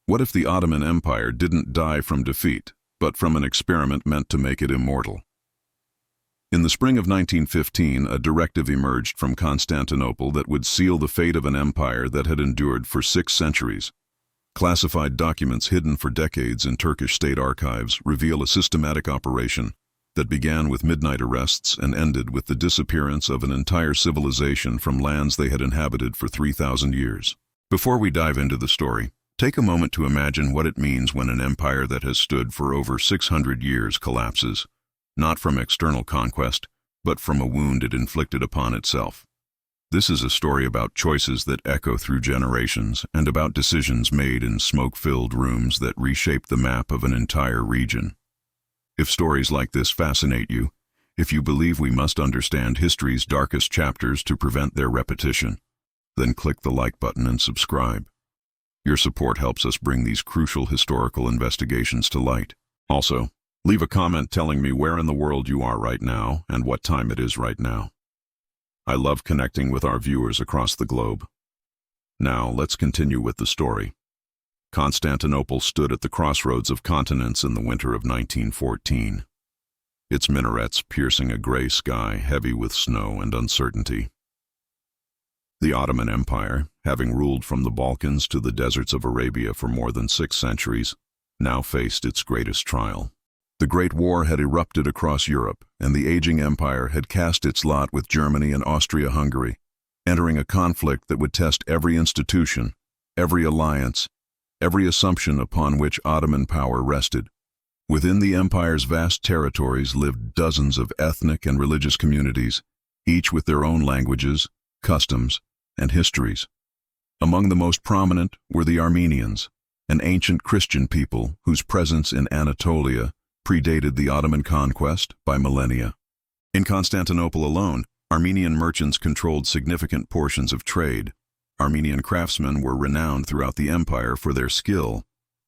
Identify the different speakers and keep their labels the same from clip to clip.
Speaker 1: What if the Ottoman Empire didn't die from defeat, but from an experiment meant to make it immortal? In the spring of 1915, a directive emerged from Constantinople that would seal the fate of an empire that had endured for 6 centuries. Classified documents hidden for decades in Turkish state archives reveal a systematic operation that began with midnight arrests and ended with the disappearance of an entire civilization from lands they had inhabited for 3,000 years. Before we dive into the story, take a moment to imagine what it means when an empire that has stood for over 600 years collapses, not from external conquest, but from a wound it inflicted upon itself. This is a story about choices that echo through generations and about decisions made in smoke-filled rooms that reshape the map of an entire region. If stories like this fascinate you, if you believe we must understand history's darkest chapters to prevent their repetition, then click the like button and subscribe. Your support helps us bring these crucial historical investigations to light. Also, leave a comment telling me where in the world you are right now and what time it is right now. I love connecting with our viewers across the globe. Now, let's continue with the story. Constantinople stood at the crossroads of continents in the winter of 1914, its minarets piercing a gray sky heavy with snow and uncertainty. The Ottoman Empire, having ruled from the Balkans to the deserts of Arabia for more than 6 centuries, now faced its greatest trial. The Great War had erupted across Europe, and the aging empire had cast its lot with Germany and Austria-Hungary, entering a conflict that would test every institution, every alliance, every assumption upon which Ottoman power rested. Within the empire's vast territories lived dozens of ethnic and religious communities, each with their own languages, customs, and histories. Among the most prominent were the Armenians, an ancient Christian people whose presence in Anatolia predated the Ottoman conquest by millennia. In Constantinople alone, Armenian merchants controlled significant portions of trade. Armenian craftsmen were renowned throughout the empire for their skill.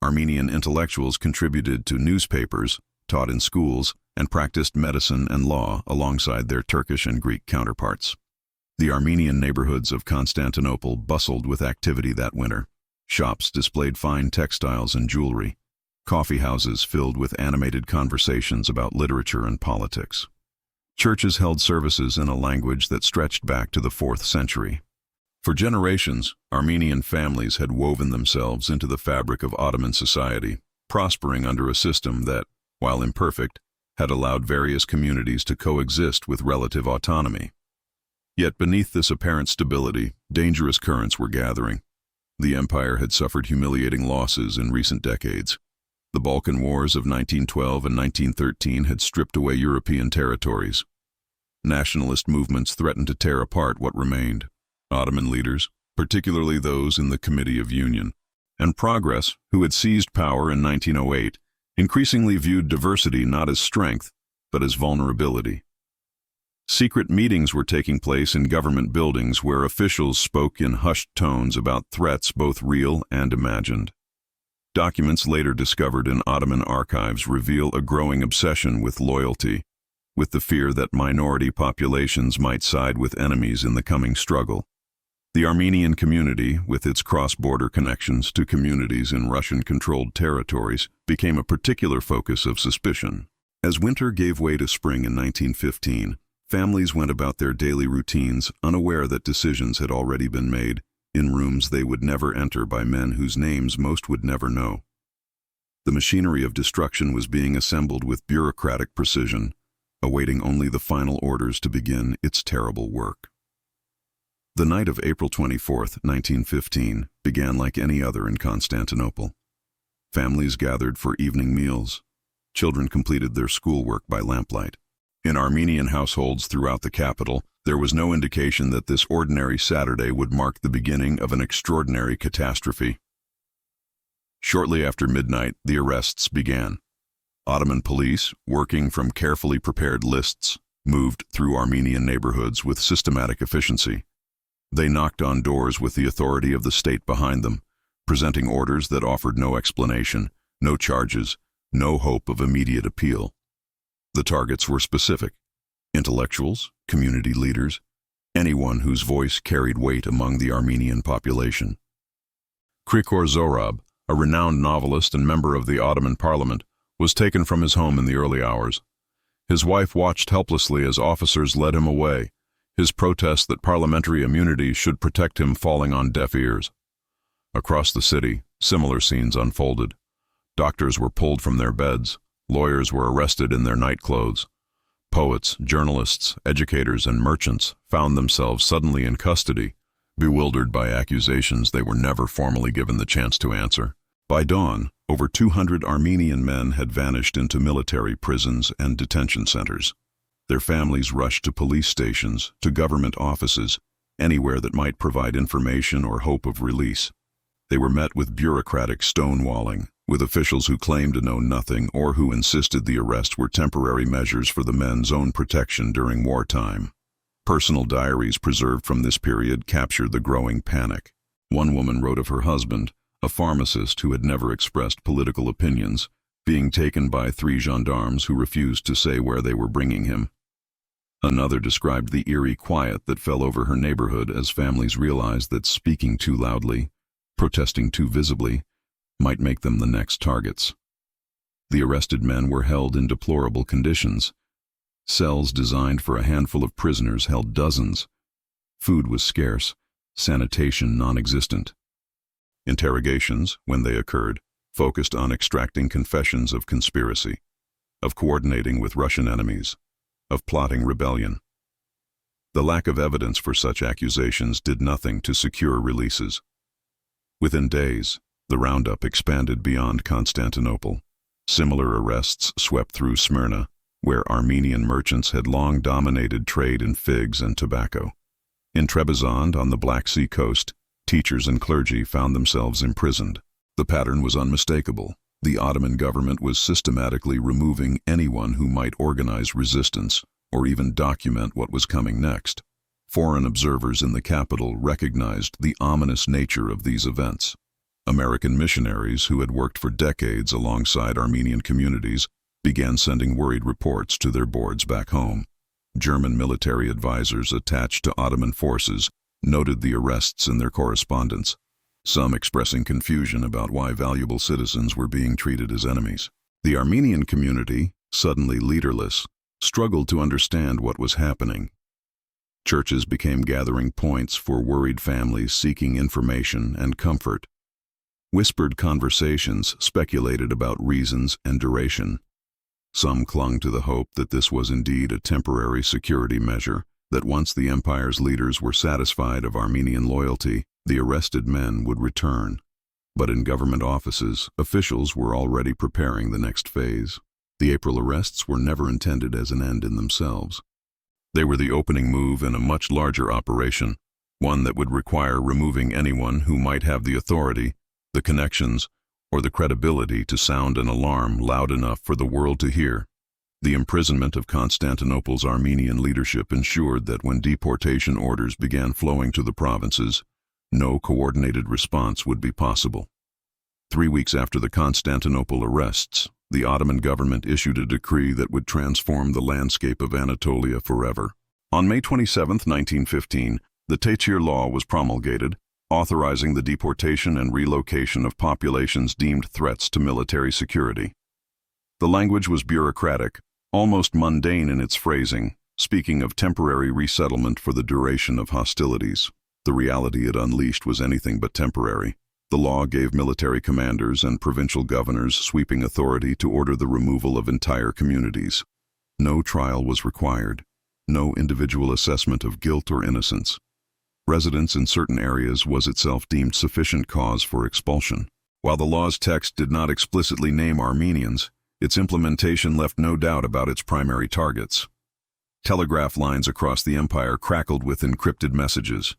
Speaker 1: Armenian intellectuals contributed to newspapers, taught in schools, and practiced medicine and law alongside their Turkish and Greek counterparts. The Armenian neighborhoods of Constantinople bustled with activity that winter. Shops displayed fine textiles and jewelry. Coffee houses filled with animated conversations about literature and politics. Churches held services in a language that stretched back to the 4th century. For generations, Armenian families had woven themselves into the fabric of Ottoman society, prospering under a system that, while imperfect, had allowed various communities to coexist with relative autonomy. Yet beneath this apparent stability, dangerous currents were gathering. The empire had suffered humiliating losses in recent decades. The Balkan Wars of 1912 and 1913 had stripped away European territories. Nationalist movements threatened to tear apart what remained. Ottoman leaders, particularly those in the Committee of Union, and Progress, who had seized power in 1908, increasingly viewed diversity not as strength, but as vulnerability. Secret meetings were taking place in government buildings where officials spoke in hushed tones about threats both real and imagined. Documents later discovered in Ottoman archives reveal a growing obsession with loyalty, with the fear that minority populations might side with enemies in the coming struggle. The Armenian community, with its cross-border connections to communities in Russian-controlled territories, became a particular focus of suspicion. As winter gave way to spring in 1915, families went about their daily routines unaware that decisions had already been made in rooms they would never enter by men whose names most would never know. The machinery of destruction was being assembled with bureaucratic precision, awaiting only the final orders to begin its terrible work. The night of April 24, 1915, began like any other in Constantinople. Families gathered for evening meals. Children completed their schoolwork by lamplight. In Armenian households throughout the capital, there was no indication that this ordinary Saturday would mark the beginning of an extraordinary catastrophe. Shortly after midnight, the arrests began. Ottoman police, working from carefully prepared lists, moved through Armenian neighborhoods with systematic efficiency. They knocked on doors with the authority of the state behind them, presenting orders that offered no explanation, no charges, no hope of immediate appeal. The targets were specific: intellectuals, community leaders, anyone whose voice carried weight among the Armenian population. Krikor Zorab, a renowned novelist and member of the Ottoman Parliament, was taken from his home in the early hours. His wife watched helplessly as officers led him away, his protest that parliamentary immunity should protect him falling on deaf ears. Across the city, similar scenes unfolded. Doctors were pulled from their beds, lawyers were arrested in their nightclothes. Poets, journalists, educators, and merchants found themselves suddenly in custody, bewildered by accusations they were never formally given the chance to answer. By dawn, over 200 Armenian men had vanished into military prisons and detention centers. Their families rushed to police stations, to government offices, anywhere that might provide information or hope of release. They were met with bureaucratic stonewalling, with officials who claimed to know nothing or who insisted the arrest were temporary measures for the men's own protection during wartime. Personal diaries preserved from this period captured the growing panic. One woman wrote of her husband, a pharmacist who had never expressed political opinions, being taken by 3 gendarmes who refused to say where they were bringing him. Another described the eerie quiet that fell over her neighborhood as families realized that speaking too loudly, protesting too visibly, might make them the next targets. The arrested men were held in deplorable conditions. Cells designed for a handful of prisoners held dozens. Food was scarce, sanitation non-existent. Interrogations, when they occurred, focused on extracting confessions of conspiracy, of coordinating with Russian enemies, of plotting rebellion. The lack of evidence for such accusations did nothing to secure releases. Within days, the roundup expanded beyond Constantinople. Similar arrests swept through Smyrna, where Armenian merchants had long dominated trade in figs and tobacco. In Trebizond, on the Black Sea coast, teachers and clergy found themselves imprisoned. The pattern was unmistakable. The Ottoman government was systematically removing anyone who might organize resistance or even document what was coming next. Foreign observers in the capital recognized the ominous nature of these events. American missionaries who had worked for decades alongside Armenian communities began sending worried reports to their boards back home. German military advisors attached to Ottoman forces noted the arrests in their correspondence, some expressing confusion about why valuable citizens were being treated as enemies. The Armenian community, suddenly leaderless, struggled to understand what was happening. Churches became gathering points for worried families seeking information and comfort. Whispered conversations speculated about reasons and duration. Some clung to the hope that this was indeed a temporary security measure, that once the empire's leaders were satisfied of Armenian loyalty, the arrested men would return. But in government offices, officials were already preparing the next phase. The April arrests were never intended as an end in themselves. They were the opening move in a much larger operation, one that would require removing anyone who might have the authority, the connections, or the credibility to sound an alarm loud enough for the world to hear. The imprisonment of Constantinople's Armenian leadership ensured that when deportation orders began flowing to the provinces, no coordinated response would be possible. 3 weeks after the Constantinople arrests, the Ottoman government issued a decree that would transform the landscape of Anatolia forever. On May 27, 1915, the Tachir Law was promulgated, authorizing the deportation and relocation of populations deemed threats to military security. The language was bureaucratic, almost mundane in its phrasing, speaking of temporary resettlement for the duration of hostilities. The reality it unleashed was anything but temporary. The law gave military commanders and provincial governors sweeping authority to order the removal of entire communities. No trial was required, no individual assessment of guilt or innocence. Residence in certain areas was itself deemed sufficient cause for expulsion. While the law's text did not explicitly name Armenians, its implementation left no doubt about its primary targets. Telegraph lines across the empire crackled with encrypted messages.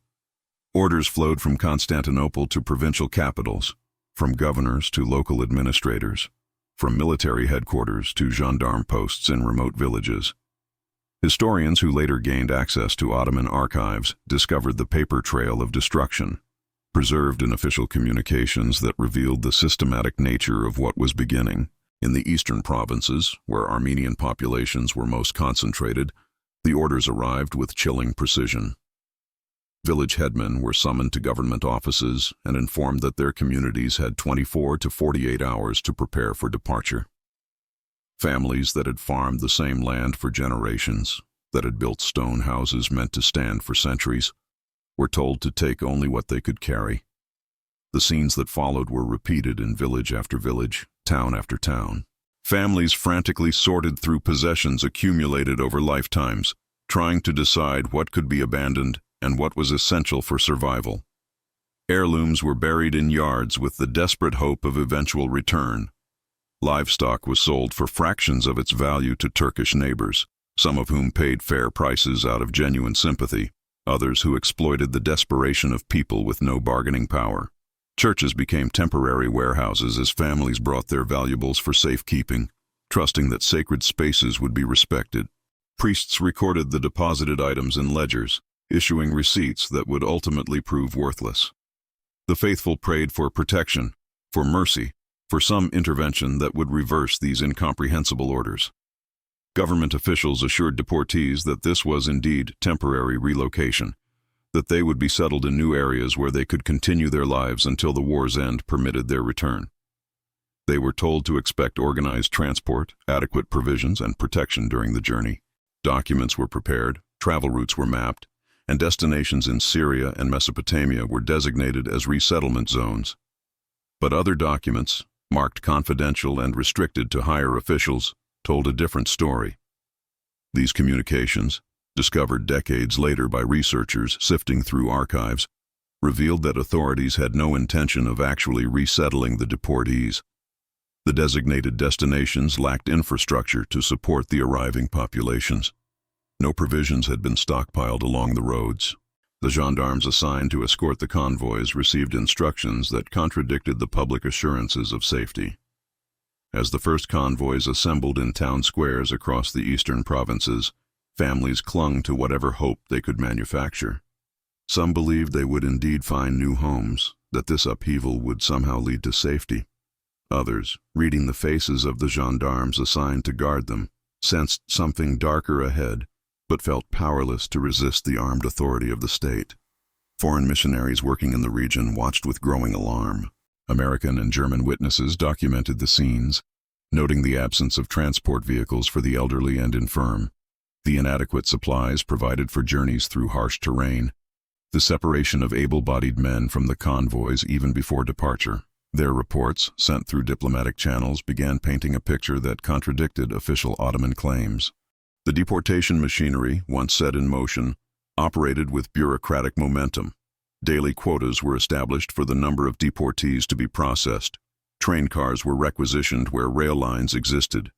Speaker 1: Orders flowed from Constantinople to provincial capitals, from governors to local administrators, from military headquarters to gendarme posts in remote villages. Historians who later gained access to Ottoman archives discovered the paper trail of destruction, preserved in official communications that revealed the systematic nature of what was beginning. In the eastern provinces, where Armenian populations were most concentrated, the orders arrived with chilling precision. Village headmen were summoned to government offices and informed that their communities had 24 to 48 hours to prepare for departure. Families that had farmed the same land for generations, that had built stone houses meant to stand for centuries, were told to take only what they could carry. The scenes that followed were repeated in village after village, town after town. Families frantically sorted through possessions accumulated over lifetimes, trying to decide what could be abandoned and what was essential for survival. Heirlooms were buried in yards with the desperate hope of eventual return. Livestock was sold for fractions of its value to Turkish neighbors, some of whom paid fair prices out of genuine sympathy, others who exploited the desperation of people with no bargaining power. Churches became temporary warehouses as families brought their valuables for safekeeping, trusting that sacred spaces would be respected. Priests recorded the deposited items in ledgers, issuing receipts that would ultimately prove worthless. The faithful prayed for protection, for mercy, for some intervention that would reverse these incomprehensible orders. Government officials assured deportees that this was indeed temporary relocation, that they would be settled in new areas where they could continue their lives until the war's end permitted their return. They were told to expect organized transport, adequate provisions, and protection during the journey. Documents were prepared, travel routes were mapped, and destinations in Syria and Mesopotamia were designated as resettlement zones. But other documents, marked confidential and restricted to higher officials, told a different story. These communications, discovered decades later by researchers sifting through archives, revealed that authorities had no intention of actually resettling the deportees. The designated destinations lacked infrastructure to support the arriving populations. No provisions had been stockpiled along the roads. The gendarmes assigned to escort the convoys received instructions that contradicted the public assurances of safety. As the first convoys assembled in town squares across the eastern provinces, families clung to whatever hope they could manufacture. Some believed they would indeed find new homes, that this upheaval would somehow lead to safety. Others, reading the faces of the gendarmes assigned to guard them, sensed something darker ahead, but felt powerless to resist the armed authority of the state. Foreign missionaries working in the region watched with growing alarm. American and German witnesses documented the scenes, noting the absence of transport vehicles for the elderly and infirm, the inadequate supplies provided for journeys through harsh terrain, the separation of able-bodied men from the convoys even before departure. Their reports, sent through diplomatic channels, began painting a picture that contradicted official Ottoman claims. The deportation machinery, once set in motion, operated with bureaucratic momentum. Daily quotas were established for the number of deportees to be processed. Train cars were requisitioned where rail lines existed.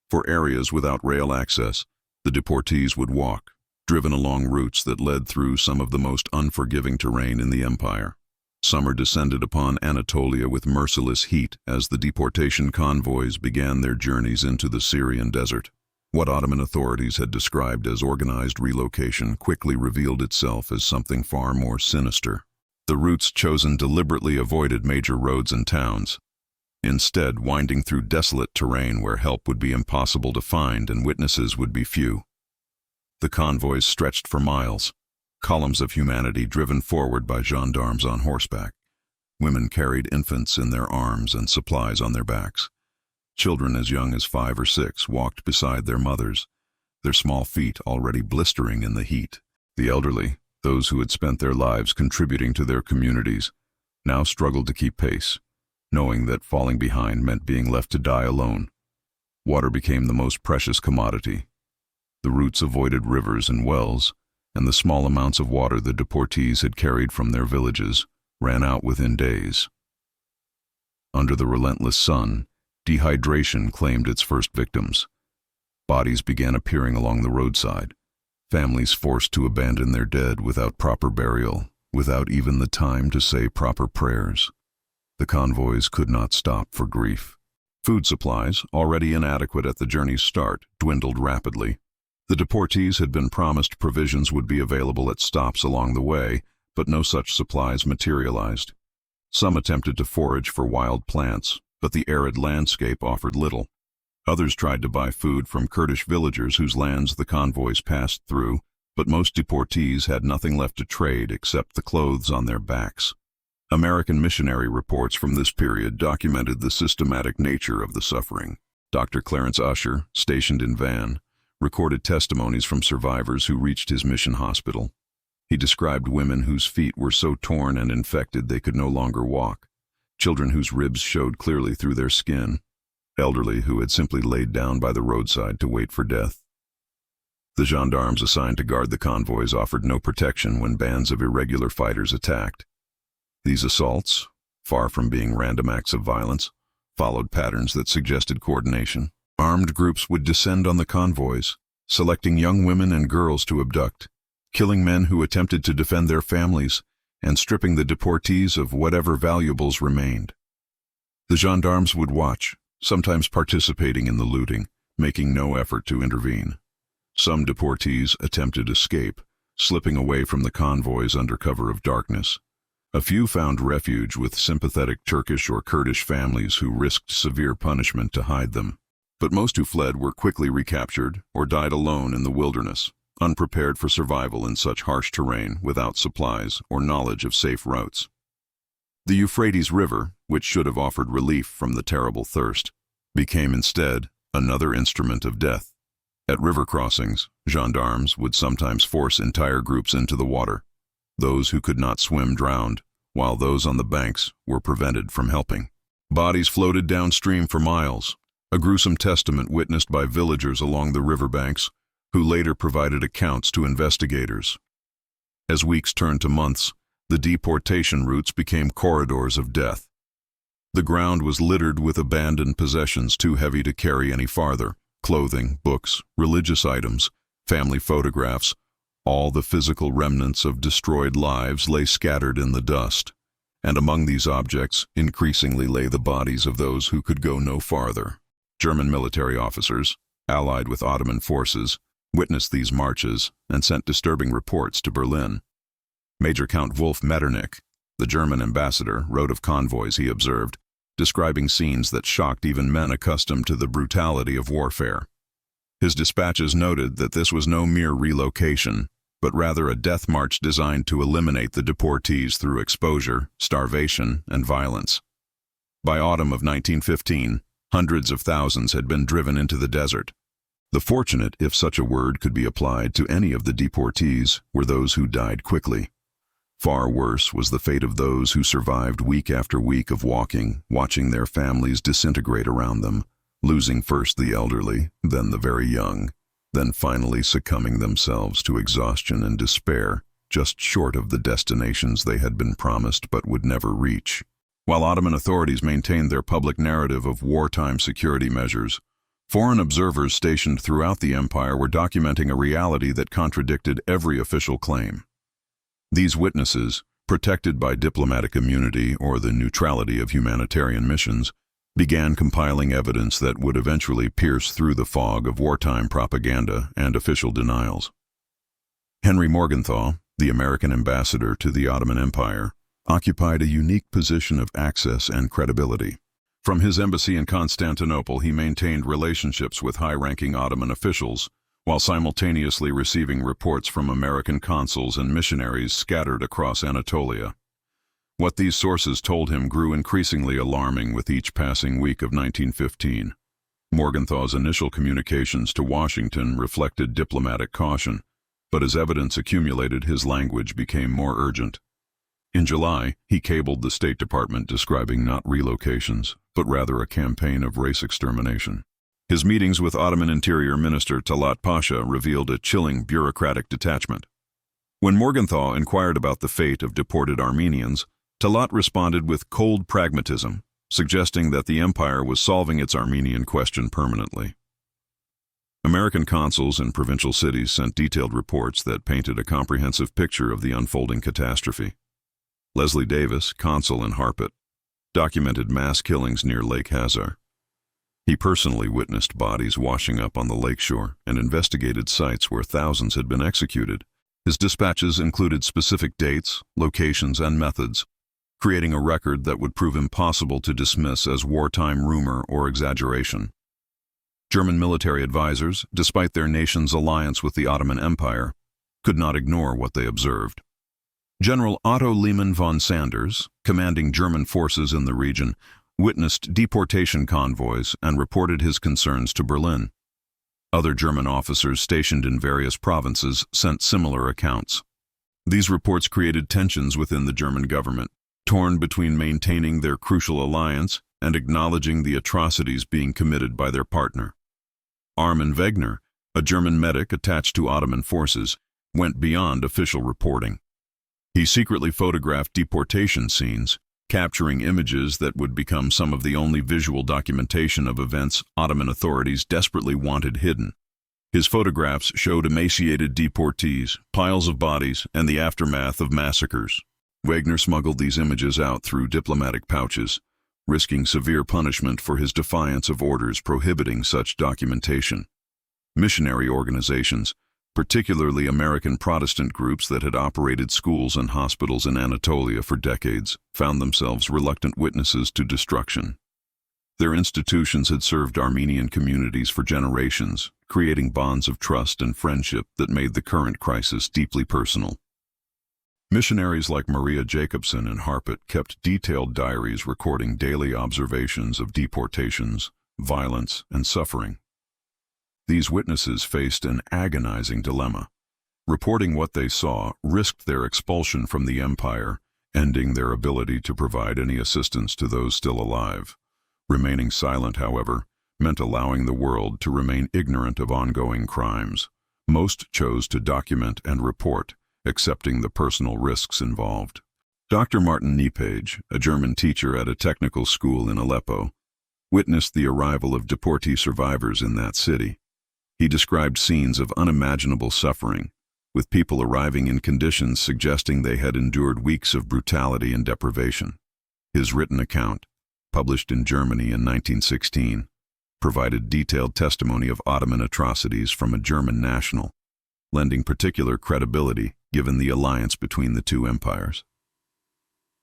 Speaker 1: For areas without rail access, the deportees would walk, driven along routes that led through some of the most unforgiving terrain in the empire. Summer descended upon Anatolia with merciless heat as the deportation convoys began their journeys into the Syrian desert. What Ottoman authorities had described as organized relocation quickly revealed itself as something far more sinister. The routes chosen deliberately avoided major roads and towns, instead winding through desolate terrain where help would be impossible to find and witnesses would be few. The convoys stretched for miles, columns of humanity driven forward by gendarmes on horseback. Women carried infants in their arms and supplies on their backs. Children as young as 5 or 6 walked beside their mothers, their small feet already blistering in the heat. The elderly, those who had spent their lives contributing to their communities, now struggled to keep pace, knowing that falling behind meant being left to die alone. Water became the most precious commodity. The routes avoided rivers and wells, and the small amounts of water the deportees had carried from their villages ran out within days. Under the relentless sun, dehydration claimed its first victims. Bodies began appearing along the roadside, families forced to abandon their dead without proper burial, without even the time to say proper prayers. The convoys could not stop for grief. Food supplies, already inadequate at the journey's start, dwindled rapidly. The deportees had been promised provisions would be available at stops along the way, but no such supplies materialized. Some attempted to forage for wild plants, but the arid landscape offered little. Others tried to buy food from Kurdish villagers whose lands the convoys passed through, but most deportees had nothing left to trade except the clothes on their backs. American missionary reports from this period documented the systematic nature of the suffering. Dr. Clarence Usher, stationed in Van, recorded testimonies from survivors who reached his mission hospital. He described women whose feet were so torn and infected they could no longer walk, children whose ribs showed clearly through their skin, elderly who had simply laid down by the roadside to wait for death. The gendarmes assigned to guard the convoys offered no protection when bands of irregular fighters attacked. These assaults, far from being random acts of violence, followed patterns that suggested coordination. Armed groups would descend on the convoys, selecting young women and girls to abduct, killing men who attempted to defend their families, and stripping the deportees of whatever valuables remained. The gendarmes would watch, sometimes participating in the looting, making no effort to intervene. Some deportees attempted escape, slipping away from the convoys under cover of darkness. A few found refuge with sympathetic Turkish or Kurdish families who risked severe punishment to hide them. But most who fled were quickly recaptured or died alone in the wilderness, unprepared for survival in such harsh terrain without supplies or knowledge of safe routes. The Euphrates River, which should have offered relief from the terrible thirst, became instead another instrument of death. At river crossings, gendarmes would sometimes force entire groups into the water. Those who could not swim drowned, while those on the banks were prevented from helping. Bodies floated downstream for miles, a gruesome testament witnessed by villagers along the riverbanks, who later provided accounts to investigators. As weeks turned to months, the deportation routes became corridors of death. The ground was littered with abandoned possessions too heavy to carry any farther: clothing, books, religious items, family photographs. All the physical remnants of destroyed lives lay scattered in the dust, and among these objects increasingly lay the bodies of those who could go no farther. German military officers, allied with Ottoman forces, witnessed these marches and sent disturbing reports to Berlin. Major Count Wolf Metternich, the German ambassador, wrote of convoys he observed, describing scenes that shocked even men accustomed to the brutality of warfare. His dispatches noted that this was no mere relocation, but rather a death march designed to eliminate the deportees through exposure, starvation, and violence. By autumn of 1915, hundreds of thousands had been driven into the desert. The fortunate, if such a word could be applied to any of the deportees, were those who died quickly. Far worse was the fate of those who survived week after week of walking, watching their families disintegrate around them, losing first the elderly, then the very young, then finally succumbing themselves to exhaustion and despair, just short of the destinations they had been promised but would never reach. While Ottoman authorities maintained their public narrative of wartime security measures, foreign observers stationed throughout the empire were documenting a reality that contradicted every official claim. These witnesses, protected by diplomatic immunity or the neutrality of humanitarian missions, began compiling evidence that would eventually pierce through the fog of wartime propaganda and official denials. Henry Morgenthau, the American ambassador to the Ottoman Empire, occupied a unique position of access and credibility. From his embassy in Constantinople, he maintained relationships with high-ranking Ottoman officials, while simultaneously receiving reports from American consuls and missionaries scattered across Anatolia. What these sources told him grew increasingly alarming with each passing week of 1915. Morgenthau's initial communications to Washington reflected diplomatic caution, but as evidence accumulated, his language became more urgent. In July, he cabled the State Department describing not relocations, but rather a campaign of race extermination. His meetings with Ottoman Interior Minister Talat Pasha revealed a chilling bureaucratic detachment. When Morgenthau inquired about the fate of deported Armenians, Talat responded with cold pragmatism, suggesting that the empire was solving its Armenian question permanently. American consuls in provincial cities sent detailed reports that painted a comprehensive picture of the unfolding catastrophe. Leslie Davis, consul in Harput, documented mass killings near Lake Hazar. He personally witnessed bodies washing up on the lakeshore and investigated sites where thousands had been executed. His dispatches included specific dates, locations, and methods, creating a record that would prove impossible to dismiss as wartime rumor or exaggeration. German military advisors, despite their nation's alliance with the Ottoman Empire, could not ignore what they observed. General Otto Lehmann von Sanders, commanding German forces in the region, witnessed deportation convoys and reported his concerns to Berlin. Other German officers stationed in various provinces sent similar accounts. These reports created tensions within the German government, torn between maintaining their crucial alliance and acknowledging the atrocities being committed by their partner. Armin Wegener, a German medic attached to Ottoman forces, went beyond official reporting. He secretly photographed deportation scenes, capturing images that would become some of the only visual documentation of events Ottoman authorities desperately wanted hidden. His photographs showed emaciated deportees, piles of bodies, and the aftermath of massacres. Wegener smuggled these images out through diplomatic pouches, risking severe punishment for his defiance of orders prohibiting such documentation. Missionary organizations, particularly American Protestant groups that had operated schools and hospitals in Anatolia for decades, found themselves reluctant witnesses to destruction. Their institutions had served Armenian communities for generations, creating bonds of trust and friendship that made the current crisis deeply personal. Missionaries like Maria Jacobson and Harput kept detailed diaries recording daily observations of deportations, violence, and suffering. These witnesses faced an agonizing dilemma. Reporting what they saw risked their expulsion from the empire, ending their ability to provide any assistance to those still alive. Remaining silent, however, meant allowing the world to remain ignorant of ongoing crimes. Most chose to document and report, accepting the personal risks involved. Dr. Martin Niepage, a German teacher at a technical school in Aleppo, witnessed the arrival of deportee survivors in that city. He described scenes of unimaginable suffering, with people arriving in conditions suggesting they had endured weeks of brutality and deprivation. His written account, published in Germany in 1916, provided detailed testimony of Ottoman atrocities from a German national, lending particular credibility given the alliance between the two empires.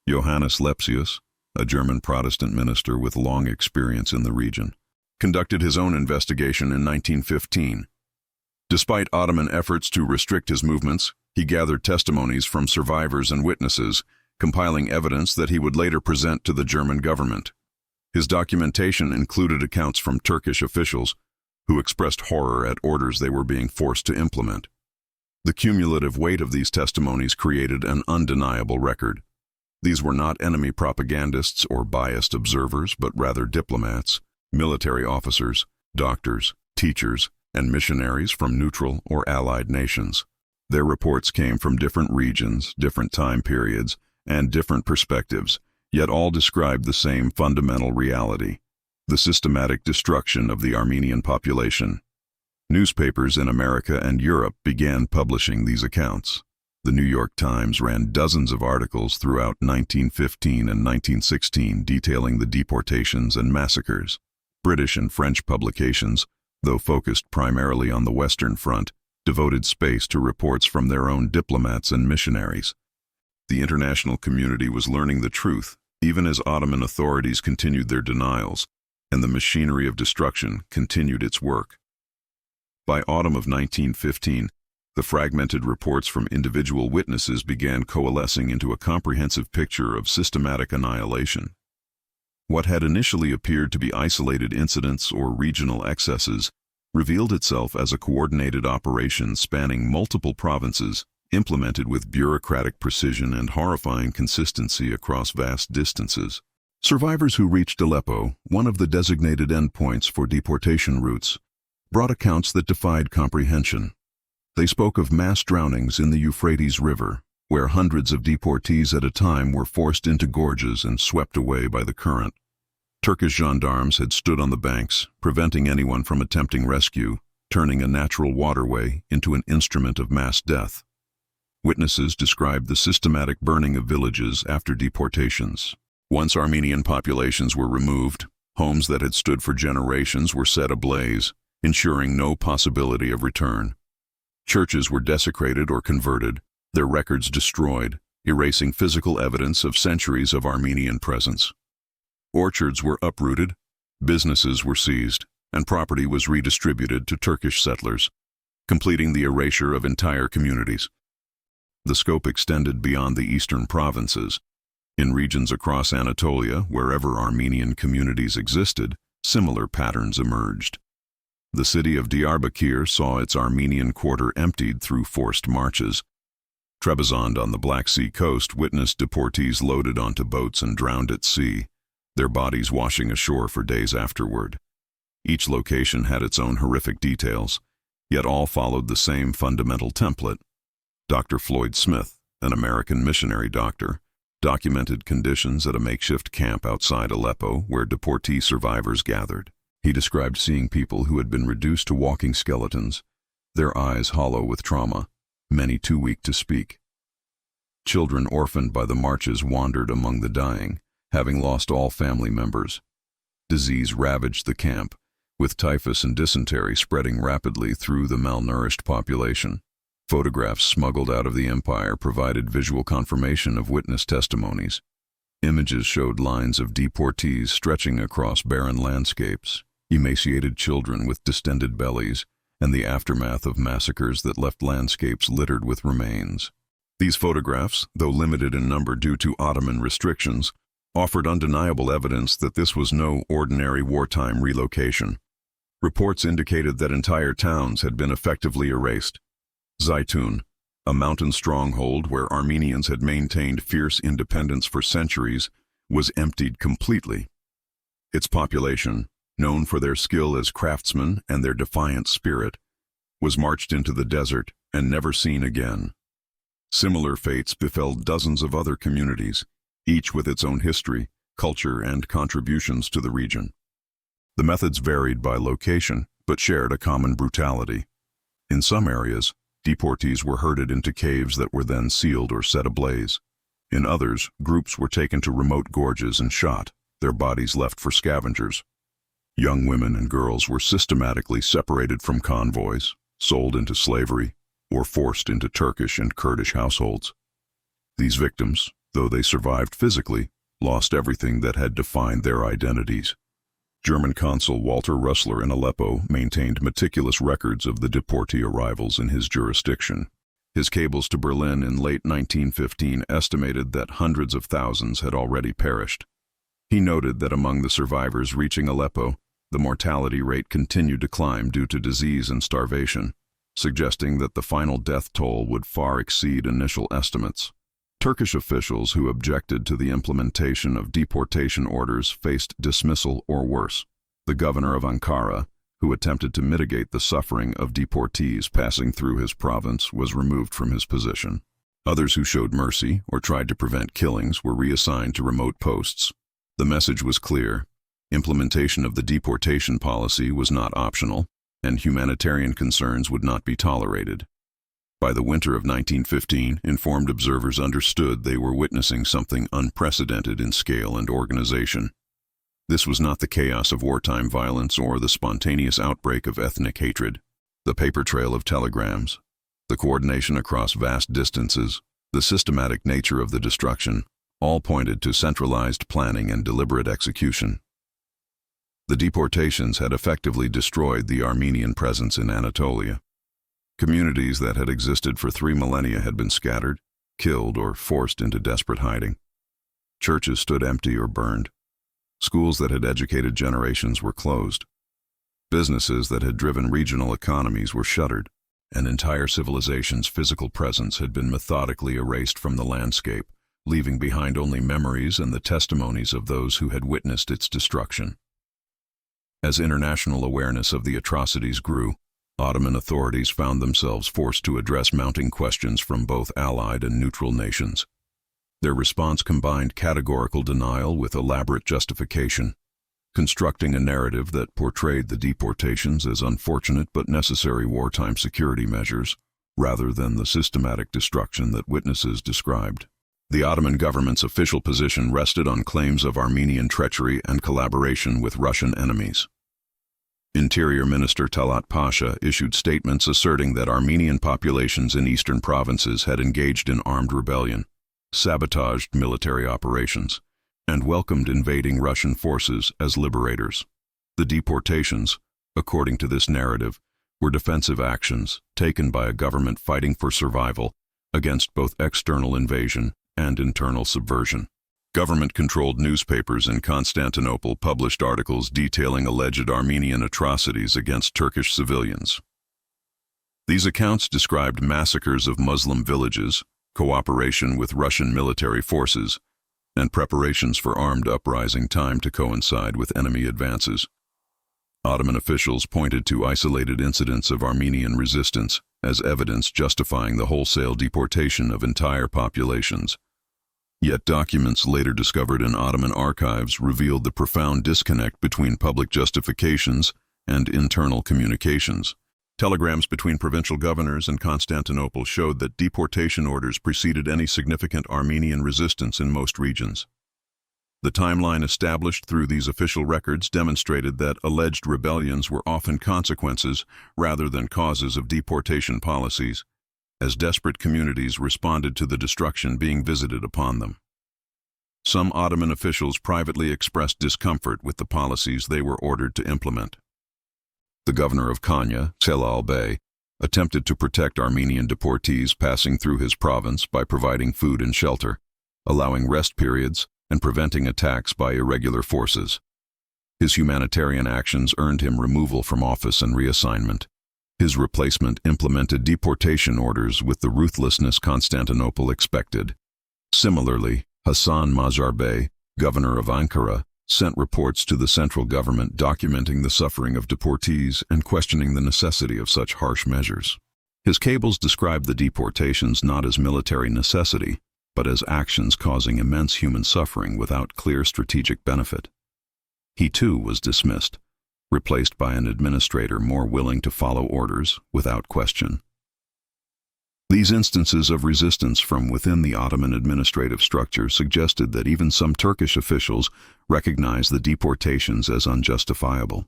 Speaker 1: Johannes Lepsius, a German Protestant minister with long experience in the region, conducted his own investigation in 1915. Despite Ottoman efforts to restrict his movements, he gathered testimonies from survivors and witnesses, compiling evidence that he would later present to the German government. His documentation included accounts from Turkish officials who expressed horror at orders they were being forced to implement. The cumulative weight of these testimonies created an undeniable record. These were not enemy propagandists or biased observers, but rather diplomats, military officers, doctors, teachers, and missionaries from neutral or allied nations. Their reports came from different regions, different time periods, and different perspectives, yet all described the same fundamental reality: the systematic destruction of the Armenian population. Newspapers in America and Europe began publishing these accounts. The New York Times ran dozens of articles throughout 1915 and 1916 detailing the deportations and massacres. British and French publications, though focused primarily on the Western Front, devoted space to reports from their own diplomats and missionaries. The international community was learning the truth, even as Ottoman authorities continued their denials, and the machinery of destruction continued its work. By autumn of 1915, the fragmented reports from individual witnesses began coalescing into a comprehensive picture of systematic annihilation. What had initially appeared to be isolated incidents or regional excesses revealed itself as a coordinated operation spanning multiple provinces, implemented with bureaucratic precision and horrifying consistency across vast distances. Survivors who reached Aleppo, one of the designated endpoints for deportation routes, brought accounts that defied comprehension. They spoke of mass drownings in the Euphrates River, where hundreds of deportees at a time were forced into gorges and swept away by the current. Turkish gendarmes had stood on the banks, preventing anyone from attempting rescue, turning a natural waterway into an instrument of mass death. Witnesses described the systematic burning of villages after deportations. Once Armenian populations were removed, homes that had stood for generations were set ablaze, ensuring no possibility of return. Churches were desecrated or converted, their records destroyed, erasing physical evidence of centuries of Armenian presence. Orchards were uprooted, businesses were seized, and property was redistributed to Turkish settlers. completing the erasure of entire communities. The scope extended beyond the eastern provinces. In regions across Anatolia, wherever Armenian communities existed, similar patterns emerged. The city of Diyarbakir saw its Armenian quarter emptied through forced marches. Trebizond on the Black Sea coast witnessed deportees loaded onto boats and drowned at sea, their bodies washing ashore for days afterward. Each location had its own horrific details, yet all followed the same fundamental template. Dr. Floyd Smith, an American missionary doctor, documented conditions at a makeshift camp outside Aleppo where deportee survivors gathered. He described seeing people who had been reduced to walking skeletons, their eyes hollow with trauma, many too weak to speak. Children orphaned by the marches wandered among the dying, having lost all family members. Disease ravaged the camp, with typhus and dysentery spreading rapidly through the malnourished population. Photographs smuggled out of the empire provided visual confirmation of witness testimonies. Images showed lines of deportees stretching across barren landscapes, emaciated children with distended bellies, and the aftermath of massacres that left landscapes littered with remains. These photographs, though limited in number due to Ottoman restrictions, offered undeniable evidence that this was no ordinary wartime relocation. Reports indicated that entire towns had been effectively erased. Zaytun, a mountain stronghold where Armenians had maintained fierce independence for centuries, was emptied completely. Its population, known for their skill as craftsmen and their defiant spirit, was marched into the desert and never seen again. Similar fates befell dozens of other communities, each with its own history, culture, and contributions to the region. The methods varied by location, but shared a common brutality. In some areas, deportees were herded into caves that were then sealed or set ablaze. In others, groups were taken to remote gorges and shot, their bodies left for scavengers. Young women and girls were systematically separated from convoys, sold into slavery, or forced into Turkish and Kurdish households. These victims, though they survived physically, lost everything that had defined their identities. German consul Walter Rössler in Aleppo maintained meticulous records of the deportee arrivals in his jurisdiction. His cables to Berlin in late 1915 estimated that hundreds of thousands had already perished. He noted that among the survivors reaching Aleppo, the mortality rate continued to climb due to disease and starvation, suggesting that the final death toll would far exceed initial estimates. Turkish officials who objected to the implementation of deportation orders faced dismissal or worse. The governor of Ankara, who attempted to mitigate the suffering of deportees passing through his province, was removed from his position. Others who showed mercy or tried to prevent killings were reassigned to remote posts. The message was clear. Implementation of the deportation policy was not optional, and humanitarian concerns would not be tolerated. By the winter of 1915, informed observers understood they were witnessing something unprecedented in scale and organization. This was not the chaos of wartime violence or the spontaneous outbreak of ethnic hatred. The paper trail of telegrams, the coordination across vast distances, the systematic nature of the destruction, all pointed to centralized planning and deliberate execution. The deportations had effectively destroyed the Armenian presence in Anatolia. Communities that had existed for 3 millennia had been scattered, killed, or forced into desperate hiding. Churches stood empty or burned. Schools that had educated generations were closed. Businesses that had driven regional economies were shuttered, and entire civilization's physical presence had been methodically erased from the landscape, leaving behind only memories and the testimonies of those who had witnessed its destruction. As international awareness of the atrocities grew, Ottoman authorities found themselves forced to address mounting questions from both allied and neutral nations. Their response combined categorical denial with elaborate justification, constructing a narrative that portrayed the deportations as unfortunate but necessary wartime security measures, rather than the systematic destruction that witnesses described. The Ottoman government's official position rested on claims of Armenian treachery and collaboration with Russian enemies. Interior Minister Talat Pasha issued statements asserting that Armenian populations in eastern provinces had engaged in armed rebellion, sabotaged military operations, and welcomed invading Russian forces as liberators. The deportations, according to this narrative, were defensive actions taken by a government fighting for survival against both external invasion and internal subversion. Government-controlled newspapers in Constantinople published articles detailing alleged Armenian atrocities against Turkish civilians. These accounts described massacres of Muslim villages, cooperation with Russian military forces, and preparations for armed uprising timed to coincide with enemy advances. Ottoman officials pointed to isolated incidents of Armenian resistance as evidence justifying the wholesale deportation of entire populations. Yet documents later discovered in Ottoman archives revealed the profound disconnect between public justifications and internal communications. Telegrams between provincial governors in Constantinople showed that deportation orders preceded any significant Armenian resistance in most regions. The timeline established through these official records demonstrated that alleged rebellions were often consequences rather than causes of deportation policies, as desperate communities responded to the destruction being visited upon them. Some Ottoman officials privately expressed discomfort with the policies they were ordered to implement. The governor of Konya, Celal Bey, attempted to protect Armenian deportees passing through his province by providing food and shelter, allowing rest periods, and preventing attacks by irregular forces. His humanitarian actions earned him removal from office and reassignment. His replacement implemented deportation orders with the ruthlessness Constantinople expected. Similarly, Hasan Mazhar Bey, governor of Ankara, sent reports to the central government documenting the suffering of deportees and questioning the necessity of such harsh measures. His cables described the deportations not as military necessity, but as actions causing immense human suffering without clear strategic benefit. He too was dismissed, replaced by an administrator more willing to follow orders without question. These instances of resistance from within the Ottoman administrative structure suggested that even some Turkish officials recognized the deportations as unjustifiable.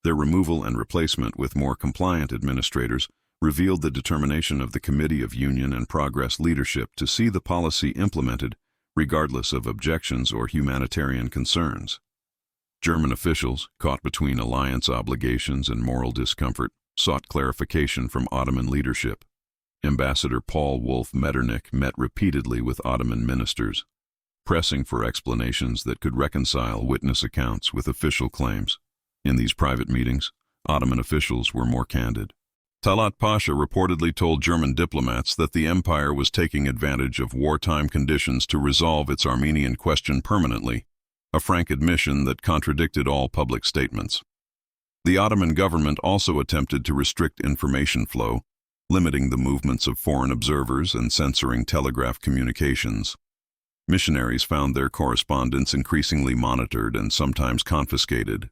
Speaker 1: Their removal and replacement with more compliant administrators revealed the determination of the Committee of Union and Progress leadership to see the policy implemented regardless of objections or humanitarian concerns. German officials, caught between alliance obligations and moral discomfort, sought clarification from Ottoman leadership. Ambassador Paul Wolf Metternich met repeatedly with Ottoman ministers, pressing for explanations that could reconcile witness accounts with official claims. In these private meetings, Ottoman officials were more candid. Talat Pasha reportedly told German diplomats that the empire was taking advantage of wartime conditions to resolve its Armenian question permanently, a frank admission that contradicted all public statements. The Ottoman government also attempted to restrict information flow, limiting the movements of foreign observers and censoring telegraph communications. Missionaries found their correspondence increasingly monitored and sometimes confiscated.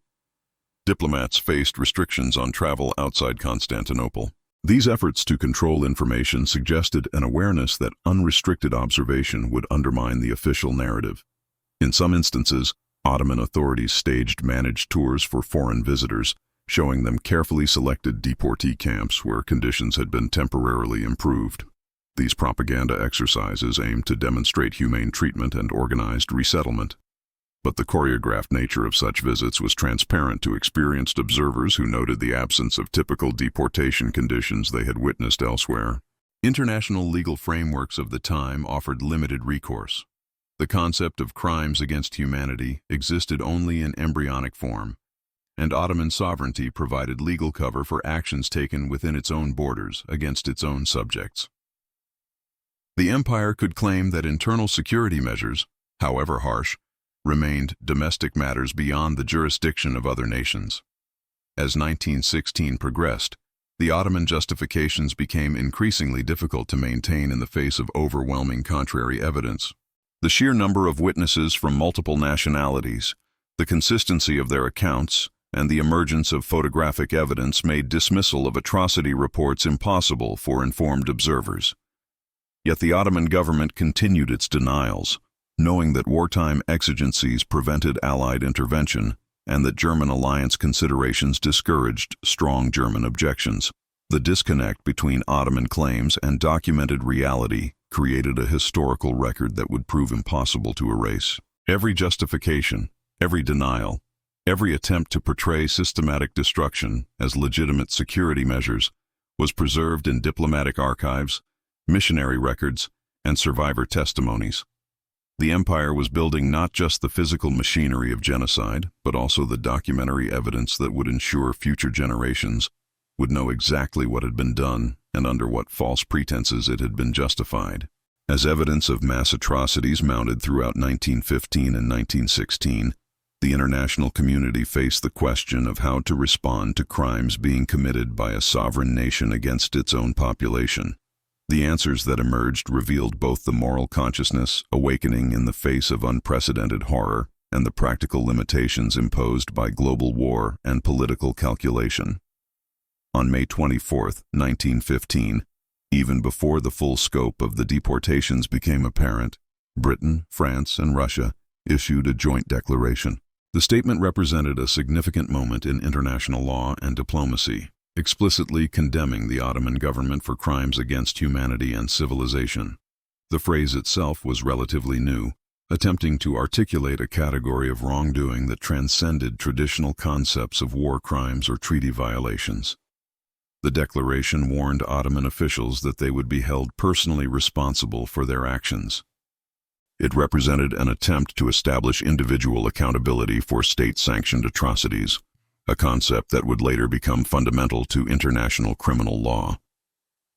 Speaker 1: Diplomats faced restrictions on travel outside Constantinople. These efforts to control information suggested an awareness that unrestricted observation would undermine the official narrative. In some instances, Ottoman authorities staged managed tours for foreign visitors, showing them carefully selected deportee camps where conditions had been temporarily improved. These propaganda exercises aimed to demonstrate humane treatment and organized resettlement. But the choreographed nature of such visits was transparent to experienced observers who noted the absence of typical deportation conditions they had witnessed elsewhere. International legal frameworks of the time offered limited recourse. The concept of crimes against humanity existed only in embryonic form, and Ottoman sovereignty provided legal cover for actions taken within its own borders against its own subjects. The empire could claim that internal security measures, however harsh, remained domestic matters beyond the jurisdiction of other nations. As 1916 progressed, the Ottoman justifications became increasingly difficult to maintain in the face of overwhelming contrary evidence. The sheer number of witnesses from multiple nationalities, the consistency of their accounts, and the emergence of photographic evidence made dismissal of atrocity reports impossible for informed observers. Yet the Ottoman government continued its denials, knowing that wartime exigencies prevented Allied intervention and that German alliance considerations discouraged strong German objections. The disconnect between Ottoman claims and documented reality created a historical record that would prove impossible to erase. Every justification, every denial, Every attempt to portray systematic destruction as legitimate security measures was preserved in diplomatic archives, missionary records, and survivor testimonies. The empire was building not just the physical machinery of genocide, but also the documentary evidence that would ensure future generations would know exactly what had been done and under what false pretenses it had been justified. As evidence of mass atrocities mounted throughout 1915 and 1916, the international community faced the question of how to respond to crimes being committed by a sovereign nation against its own population. The answers that emerged revealed both the moral consciousness awakening in the face of unprecedented horror and the practical limitations imposed by global war and political calculation. On May 24, 1915, even before the full scope of the deportations became apparent, Britain, France, and Russia issued a joint declaration. The statement represented a significant moment in international law and diplomacy, explicitly condemning the Ottoman government for crimes against humanity and civilization. The phrase itself was relatively new, attempting to articulate a category of wrongdoing that transcended traditional concepts of war crimes or treaty violations. The declaration warned Ottoman officials that they would be held personally responsible for their actions. It represented an attempt to establish individual accountability for state-sanctioned atrocities, a concept that would later become fundamental to international criminal law.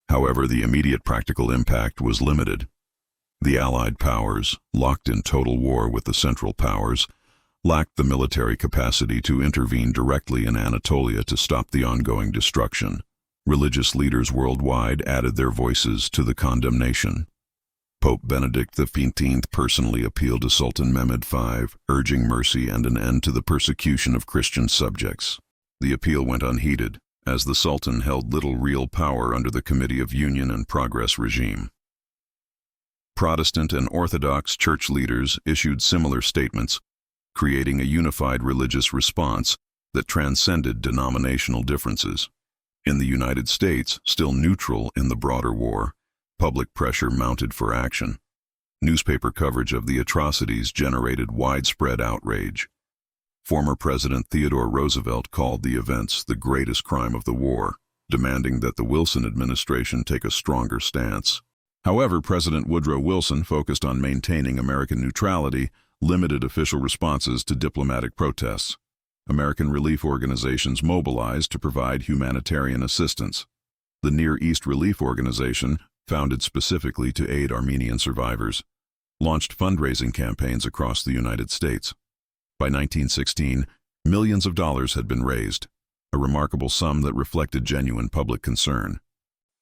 Speaker 1: However, the immediate practical impact was limited. The Allied powers, locked in total war with the Central Powers, lacked the military capacity to intervene directly in Anatolia to stop the ongoing destruction. Religious leaders worldwide added their voices to the condemnation. Pope Benedict XV personally appealed to Sultan Mehmed V, urging mercy and an end to the persecution of Christian subjects. The appeal went unheeded, as the Sultan held little real power under the Committee of Union and Progress regime. Protestant and Orthodox church leaders issued similar statements, creating a unified religious response that transcended denominational differences. In the United States, still neutral in the broader war, public pressure mounted for action. Newspaper coverage of the atrocities generated widespread outrage. Former President Theodore Roosevelt called the events the greatest crime of the war, demanding that the Wilson administration take a stronger stance. However, President Woodrow Wilson focused on maintaining American neutrality, limited official responses to diplomatic protests. American relief organizations mobilized to provide humanitarian assistance. The Near East Relief Organization, founded specifically to aid Armenian survivors, launched fundraising campaigns across the United States. By 1916, millions of dollars had been raised, a remarkable sum that reflected genuine public concern.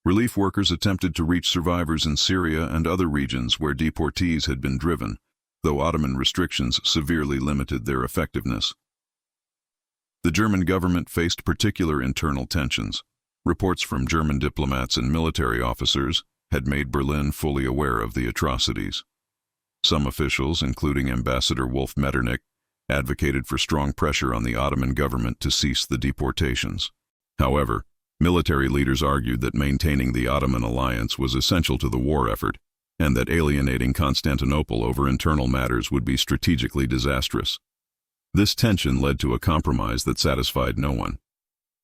Speaker 1: Relief workers attempted to reach survivors in Syria and other regions where deportees had been driven, though Ottoman restrictions severely limited their effectiveness. The German government faced particular internal tensions. Reports from German diplomats and military officers had made Berlin fully aware of the atrocities. Some officials, including Ambassador Wolf Metternich, advocated for strong pressure on the Ottoman government to cease the deportations. However, military leaders argued that maintaining the Ottoman alliance was essential to the war effort, and that alienating Constantinople over internal matters would be strategically disastrous. This tension led to a compromise that satisfied no one.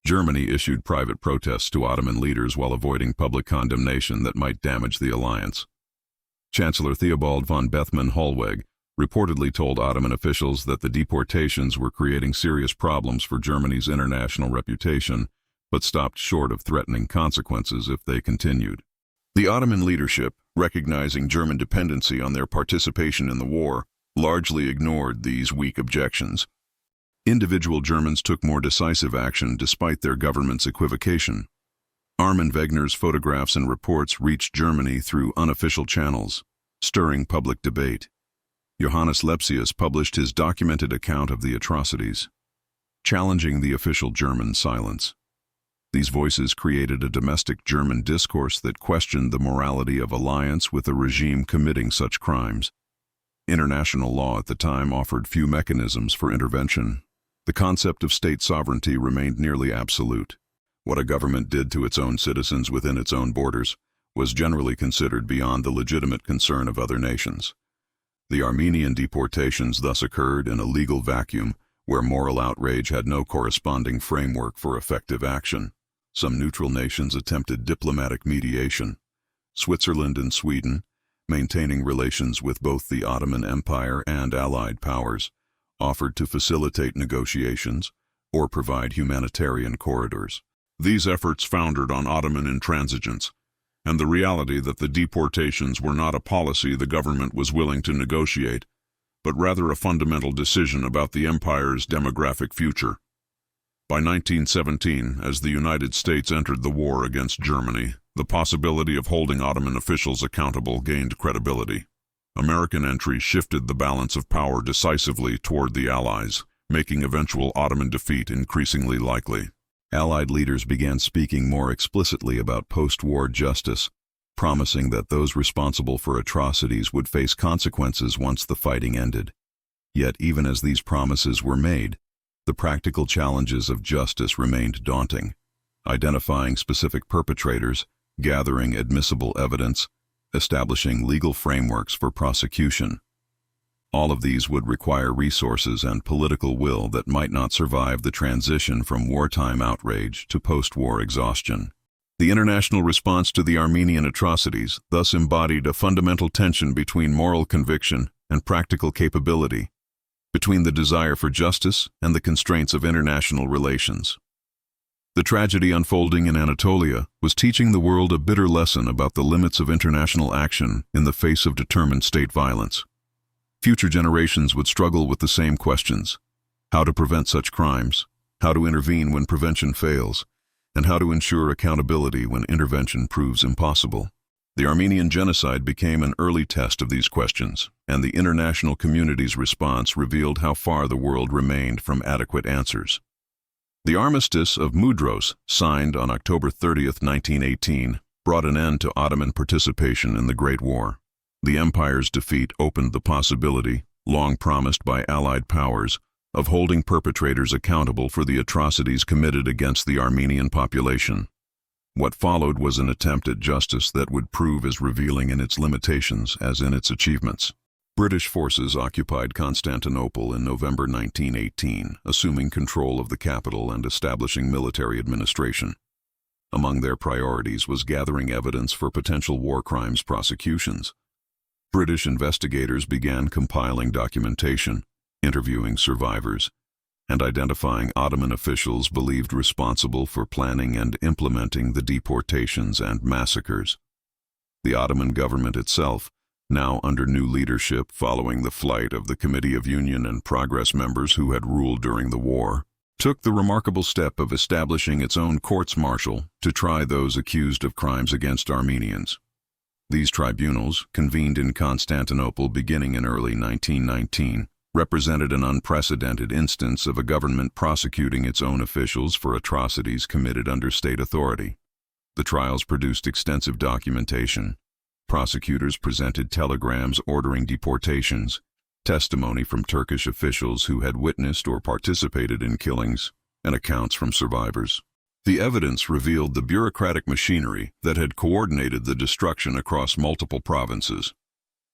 Speaker 1: Germany issued private protests to Ottoman leaders while avoiding public condemnation that might damage the alliance. Chancellor Theobald von Bethmann-Hollweg reportedly told Ottoman officials that the deportations were creating serious problems for Germany's international reputation, but stopped short of threatening consequences if they continued. The Ottoman leadership, recognizing German dependency on their participation in the war, largely ignored these weak objections. Individual Germans took more decisive action despite their government's equivocation. Armin Wegener's photographs and reports reached Germany through unofficial channels, stirring public debate. Johannes Lepsius published his documented account of the atrocities, challenging the official German silence. These voices created a domestic German discourse that questioned the morality of alliance with a regime committing such crimes. International law at the time offered few mechanisms for intervention. The concept of state sovereignty remained nearly absolute. What a government did to its own citizens within its own borders was generally considered beyond the legitimate concern of other nations. The Armenian deportations thus occurred in a legal vacuum Where moral outrage had no corresponding framework for effective action, some neutral nations attempted diplomatic mediation. Switzerland and Sweden, maintaining relations with both the Ottoman Empire and Allied powers, offered to facilitate negotiations or provide humanitarian corridors. These efforts foundered on Ottoman intransigence and the reality that the deportations were not a policy the government was willing to negotiate, but rather a fundamental decision about the empire's demographic future. By 1917, as the United States entered the war against Germany, the possibility of holding Ottoman officials accountable gained credibility. American entry shifted the balance of power decisively toward the Allies, making eventual Ottoman defeat increasingly likely. Allied leaders began speaking more explicitly about post-war justice, promising that those responsible for atrocities would face consequences once the fighting ended. Yet, even as these promises were made, the practical challenges of justice remained daunting. Identifying specific perpetrators, gathering admissible evidence, establishing legal frameworks for prosecution. All of these would require resources and political will that might not survive the transition from wartime outrage to post-war exhaustion. The international response to the Armenian atrocities thus embodied a fundamental tension between moral conviction and practical capability, between the desire for justice and the constraints of international relations. The tragedy unfolding in Anatolia was teaching the world a bitter lesson about the limits of international action in the face of determined state violence. Future generations would struggle with the same questions: how to prevent such crimes, how to intervene when prevention fails, and how to ensure accountability when intervention proves impossible. The Armenian genocide became an early test of these questions, and the international community's response revealed how far the world remained from adequate answers. The Armistice of Mudros, signed on October 30, 1918, brought an end to Ottoman participation in the Great War. The empire's defeat opened the possibility, long promised by Allied powers, of holding perpetrators accountable for the atrocities committed against the Armenian population. What followed was an attempt at justice that would prove as revealing in its limitations as in its achievements. British forces occupied Constantinople in November 1918, assuming control of the capital and establishing military administration. Among their priorities was gathering evidence for potential war crimes prosecutions. British investigators began compiling documentation, interviewing survivors, and identifying Ottoman officials believed responsible for planning and implementing the deportations and massacres. The Ottoman government itself, now under new leadership following the flight of the Committee of Union and Progress members who had ruled during the war, took the remarkable step of establishing its own courts-martial to try those accused of crimes against Armenians. These tribunals, convened in Constantinople beginning in early 1919, represented an unprecedented instance of a government prosecuting its own officials for atrocities committed under state authority. The trials produced extensive documentation. Prosecutors presented telegrams ordering deportations, testimony from Turkish officials who had witnessed or participated in killings, and accounts from survivors. The evidence revealed the bureaucratic machinery that had coordinated the destruction across multiple provinces.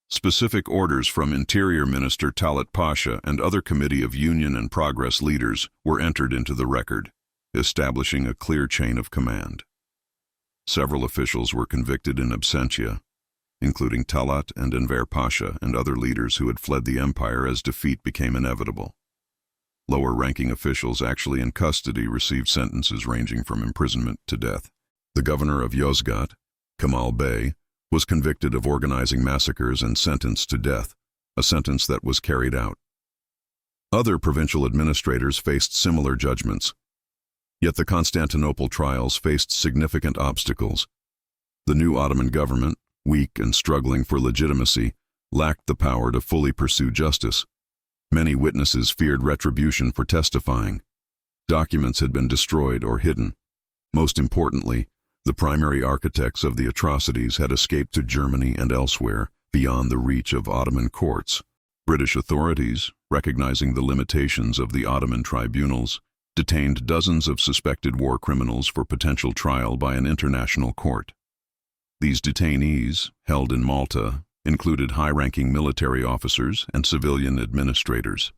Speaker 1: Specific orders from Interior Minister Talat Pasha and other Committee of Union and Progress leaders were entered into the record, establishing a clear chain of command. Several officials were convicted in absentia, including Talat and Enver Pasha and other leaders who had fled the empire as defeat became inevitable. Lower-ranking officials actually in custody received sentences ranging from imprisonment to death. The governor of Yozgat, Kemal Bey, was convicted of organizing massacres and sentenced to death, a sentence that was carried out. Other provincial administrators faced similar judgments. Yet the Constantinople trials faced significant obstacles. The new Ottoman government, weak and struggling for legitimacy, lacked the power to fully pursue justice. Many witnesses feared retribution for testifying. Documents had been destroyed or hidden. Most importantly, the primary architects of the atrocities had escaped to Germany and elsewhere, beyond the reach of Ottoman courts. British authorities, recognizing the limitations of the Ottoman tribunals, detained dozens of suspected war criminals for potential trial by an international court. These detainees, held in Malta, included high-ranking military officers and civilian administrators.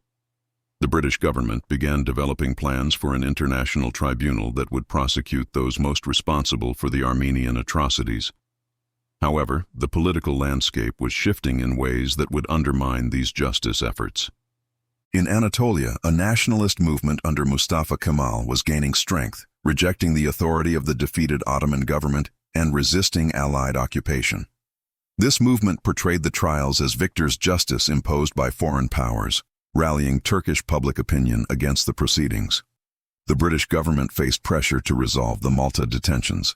Speaker 1: The British government began developing plans for an international tribunal that would prosecute those most responsible for the Armenian atrocities. However, the political landscape was shifting in ways that would undermine these justice efforts. In Anatolia, a nationalist movement under Mustafa Kemal was gaining strength, rejecting the authority of the defeated Ottoman government and resisting Allied occupation. This movement portrayed the trials as victors' justice imposed by foreign powers, rallying Turkish public opinion against the proceedings. The British government faced pressure to resolve the Malta detentions.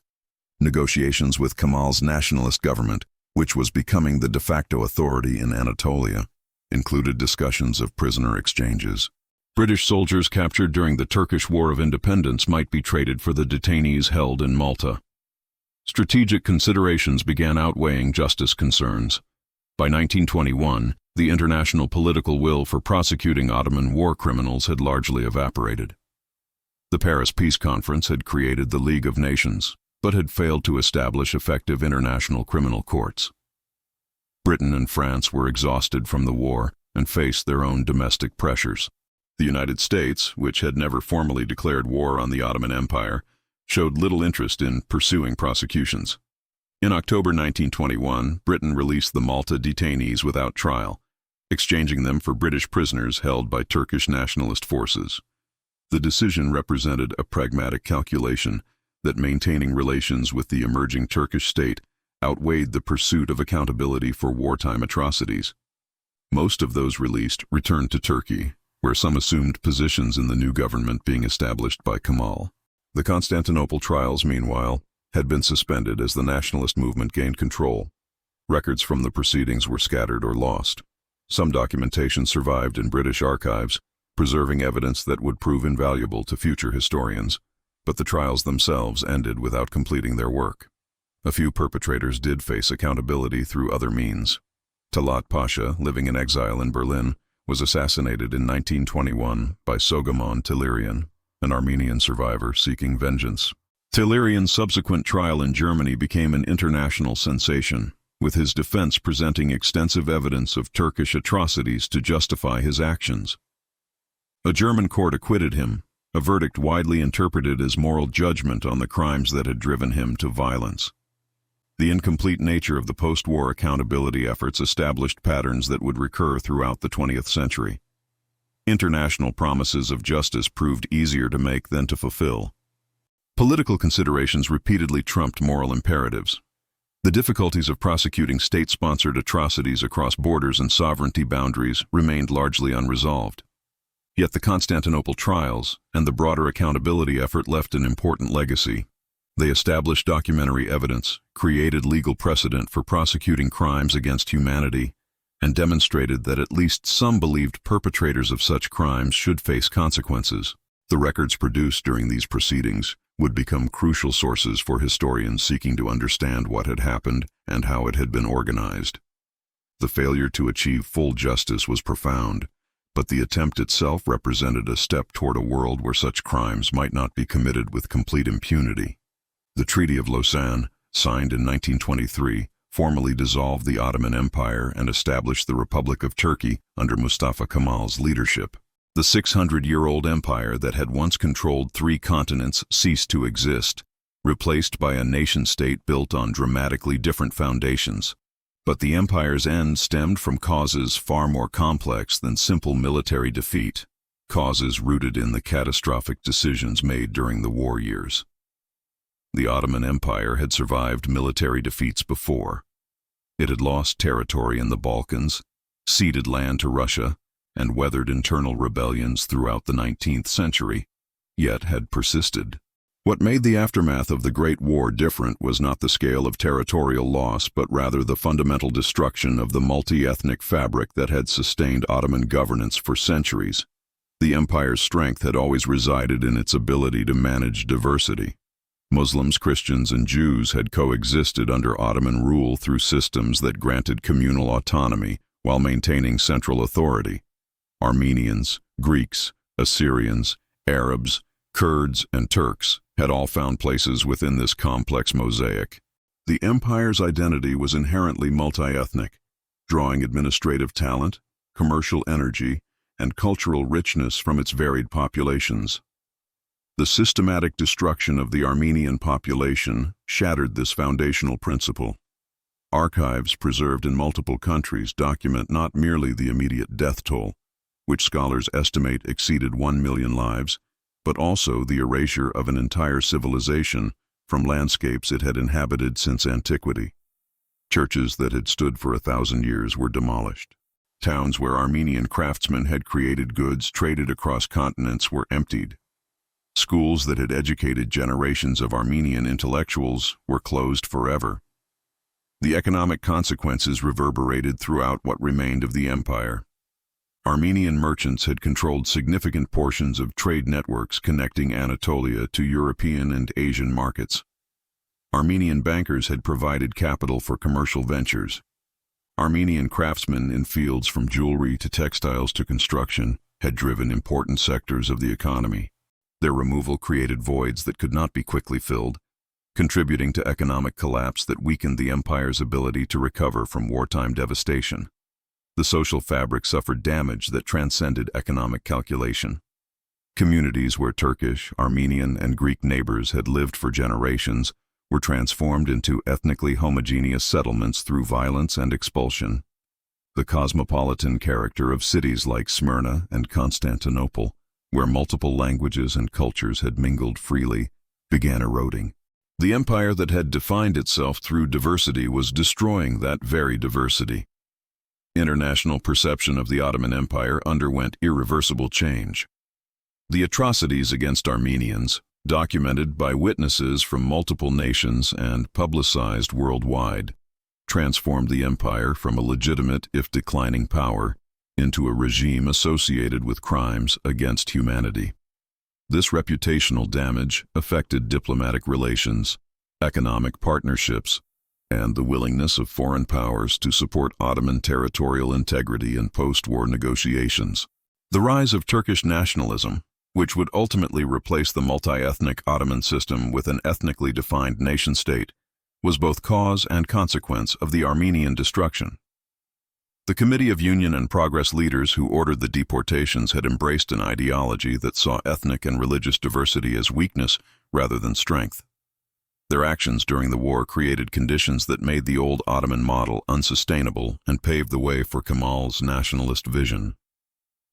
Speaker 1: Negotiations with Kemal's nationalist government, which was becoming the de facto authority in Anatolia, included discussions of prisoner exchanges. British soldiers captured during the Turkish War of Independence might be traded for the detainees held in Malta. Strategic considerations began outweighing justice concerns. By 1921, the international political will for prosecuting Ottoman war criminals had largely evaporated. The Paris Peace Conference had created the League of Nations, but had failed to establish effective international criminal courts. Britain and France were exhausted from the war and faced their own domestic pressures. The United States, which had never formally declared war on the Ottoman Empire, showed little interest in pursuing prosecutions. In October 1921, Britain released the Malta detainees without trial, exchanging them for British prisoners held by Turkish nationalist forces. The decision represented a pragmatic calculation that maintaining relations with the emerging Turkish state outweighed the pursuit of accountability for wartime atrocities. Most of those released returned to Turkey, where some assumed positions in the new government being established by Kemal. The Constantinople trials, meanwhile, had been suspended as the nationalist movement gained control. Records from the proceedings were scattered or lost. Some documentation survived in British archives, preserving evidence that would prove invaluable to future historians, but the trials themselves ended without completing their work. A few perpetrators did face accountability through other means. Talat Pasha, living in exile in Berlin, was assassinated in 1921 by Soghomon Tehlirian, an Armenian survivor seeking vengeance. Tehlirian's subsequent trial in Germany became an international sensation, with his defense presenting extensive evidence of Turkish atrocities to justify his actions. A German court acquitted him, a verdict widely interpreted as moral judgment on the crimes that had driven him to violence. The incomplete nature of the post-war accountability efforts established patterns that would recur throughout the 20th century. International promises of justice proved easier to make than to fulfill. Political considerations repeatedly trumped moral imperatives. The difficulties of prosecuting state-sponsored atrocities across borders and sovereignty boundaries remained largely unresolved. Yet the Constantinople trials and the broader accountability effort left an important legacy. They established documentary evidence, created legal precedent for prosecuting crimes against humanity, and demonstrated that at least some believed perpetrators of such crimes should face consequences. The records produced during these proceedings would become crucial sources for historians seeking to understand what had happened and how it had been organized. The failure to achieve full justice was profound, but the attempt itself represented a step toward a world where such crimes might not be committed with complete impunity. The Treaty of Lausanne, signed in 1923, formally dissolved the Ottoman Empire and established the Republic of Turkey under Mustafa Kemal's leadership. The 600-year-old empire that had once controlled 3 continents ceased to exist, replaced by a nation-state built on dramatically different foundations. But the empire's end stemmed from causes far more complex than simple military defeat, causes rooted in the catastrophic decisions made during the war years. The Ottoman Empire had survived military defeats before. It had lost territory in the Balkans, ceded land to Russia, and weathered internal rebellions throughout the 19th century, yet had persisted. What made the aftermath of the Great War different was not the scale of territorial loss, but rather the fundamental destruction of the multi-ethnic fabric that had sustained Ottoman governance for centuries. The empire's strength had always resided in its ability to manage diversity. Muslims, Christians, and Jews had coexisted under Ottoman rule through systems that granted communal autonomy while maintaining central authority. Armenians, Greeks, Assyrians, Arabs, Kurds, and Turks had all found places within this complex mosaic. The empire's identity was inherently multi-ethnic, drawing administrative talent, commercial energy, and cultural richness from its varied populations. The systematic destruction of the Armenian population shattered this foundational principle. Archives preserved in multiple countries document not merely the immediate death toll, which scholars estimate exceeded 1 million lives, but also the erasure of an entire civilization from landscapes it had inhabited since antiquity. Churches that had stood for 1,000 years were demolished. Towns where Armenian craftsmen had created goods traded across continents were emptied. Schools that had educated generations of Armenian intellectuals were closed forever. The economic consequences reverberated throughout what remained of the empire. Armenian merchants had controlled significant portions of trade networks connecting Anatolia to European and Asian markets. Armenian bankers had provided capital for commercial ventures. Armenian craftsmen in fields from jewelry to textiles to construction had driven important sectors of the economy. Their removal created voids that could not be quickly filled, contributing to economic collapse that weakened the empire's ability to recover from wartime devastation. The social fabric suffered damage that transcended economic calculation. Communities where Turkish, Armenian, and Greek neighbors had lived for generations were transformed into ethnically homogeneous settlements through violence and expulsion. The cosmopolitan character of cities like Smyrna and Constantinople, where multiple languages and cultures had mingled freely, began eroding. The empire that had defined itself through diversity was destroying that very diversity. International perception of the Ottoman Empire underwent irreversible change. The atrocities against Armenians, documented by witnesses from multiple nations and publicized worldwide, transformed the empire from a legitimate, if declining power, into a regime associated with crimes against humanity. This reputational damage affected diplomatic relations, economic partnerships, and the willingness of foreign powers to support Ottoman territorial integrity in post-war negotiations. The rise of Turkish nationalism, which would ultimately replace the multi-ethnic Ottoman system with an ethnically defined nation-state, was both cause and consequence of the Armenian destruction. The Committee of Union and Progress leaders who ordered the deportations had embraced an ideology that saw ethnic and religious diversity as weakness rather than strength. Their actions during the war created conditions that made the old Ottoman model unsustainable and paved the way for Kemal's nationalist vision.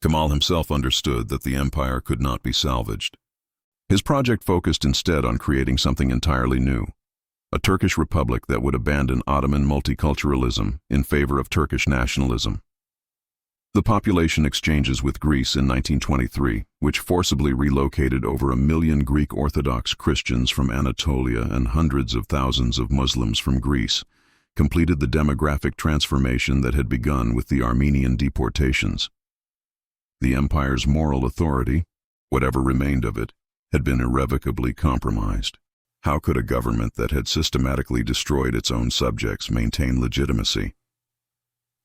Speaker 1: Kemal himself understood that the empire could not be salvaged. His project focused instead on creating something entirely new, a Turkish republic that would abandon Ottoman multiculturalism in favor of Turkish nationalism. The population exchanges with Greece in 1923, which forcibly relocated over 1 million Greek Orthodox Christians from Anatolia and hundreds of thousands of Muslims from Greece, completed the demographic transformation that had begun with the Armenian deportations. The empire's moral authority, whatever remained of it, had been irrevocably compromised. How could a government that had systematically destroyed its own subjects maintain legitimacy?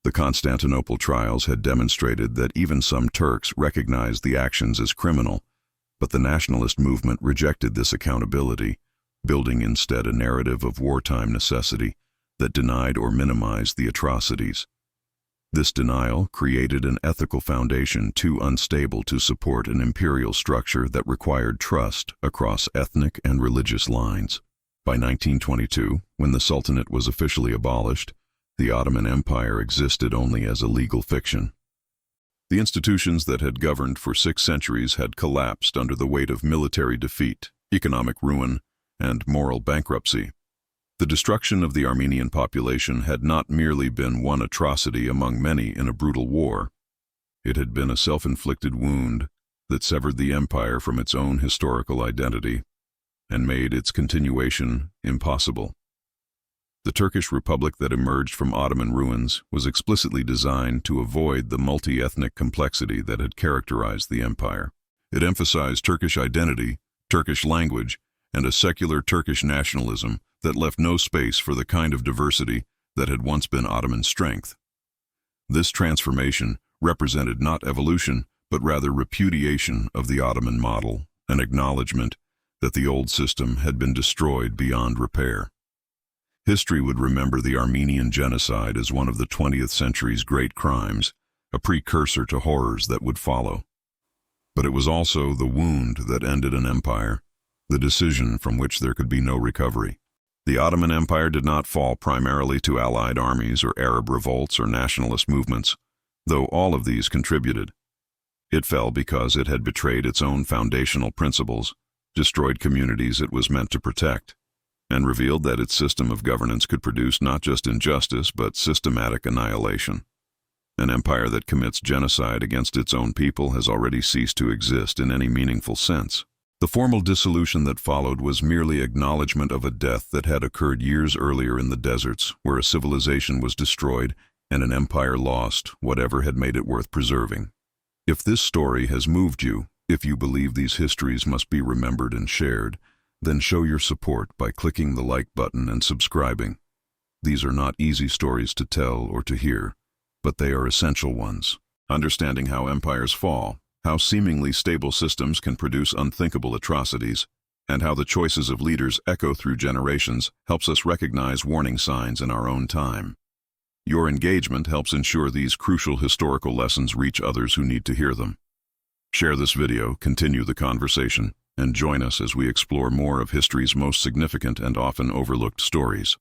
Speaker 1: The Constantinople trials had demonstrated that even some Turks recognized the actions as criminal, but the nationalist movement rejected this accountability, building instead a narrative of wartime necessity that denied or minimized the atrocities. This denial created an ethical foundation too unstable to support an imperial structure that required trust across ethnic and religious lines. By 1922, when the Sultanate was officially abolished, the Ottoman Empire existed only as a legal fiction. The institutions that had governed for 6 centuries had collapsed under the weight of military defeat, economic ruin, and moral bankruptcy. The destruction of the Armenian population had not merely been one atrocity among many in a brutal war. It had been a self-inflicted wound that severed the empire from its own historical identity and made its continuation impossible. The Turkish Republic that emerged from Ottoman ruins was explicitly designed to avoid the multi-ethnic complexity that had characterized the empire. It emphasized Turkish identity, Turkish language, and a secular Turkish nationalism that left no space for the kind of diversity that had once been Ottoman strength. This transformation represented not evolution, but rather repudiation of the Ottoman model, an acknowledgement that the old system had been destroyed beyond repair. History would remember the Armenian genocide as one of the 20th century's great crimes, a precursor to horrors that would follow. But it was also the wound that ended an empire, the decision from which there could be no recovery. The Ottoman Empire did not fall primarily to Allied armies or Arab revolts or nationalist movements, though all of these contributed. It fell because it had betrayed its own foundational principles, destroyed communities it was meant to protect, and revealed that its system of governance could produce not just injustice but systematic annihilation. An empire that commits genocide against its own people has already ceased to exist in any meaningful sense. The formal dissolution that followed was merely acknowledgement of a death that had occurred years earlier in the deserts, where a civilization was destroyed and an empire lost whatever had made it worth preserving. If this story has moved you, if you believe these histories must be remembered and shared, then show your support by clicking the like button and subscribing. These are not easy stories to tell or to hear, but they are essential ones. Understanding how empires fall, how seemingly stable systems can produce unthinkable atrocities, and how the choices of leaders echo through generations helps us recognize warning signs in our own time. Your engagement helps ensure these crucial historical lessons reach others who need to hear them. Share this video, continue the conversation, and join us as we explore more of history's most significant and often overlooked stories.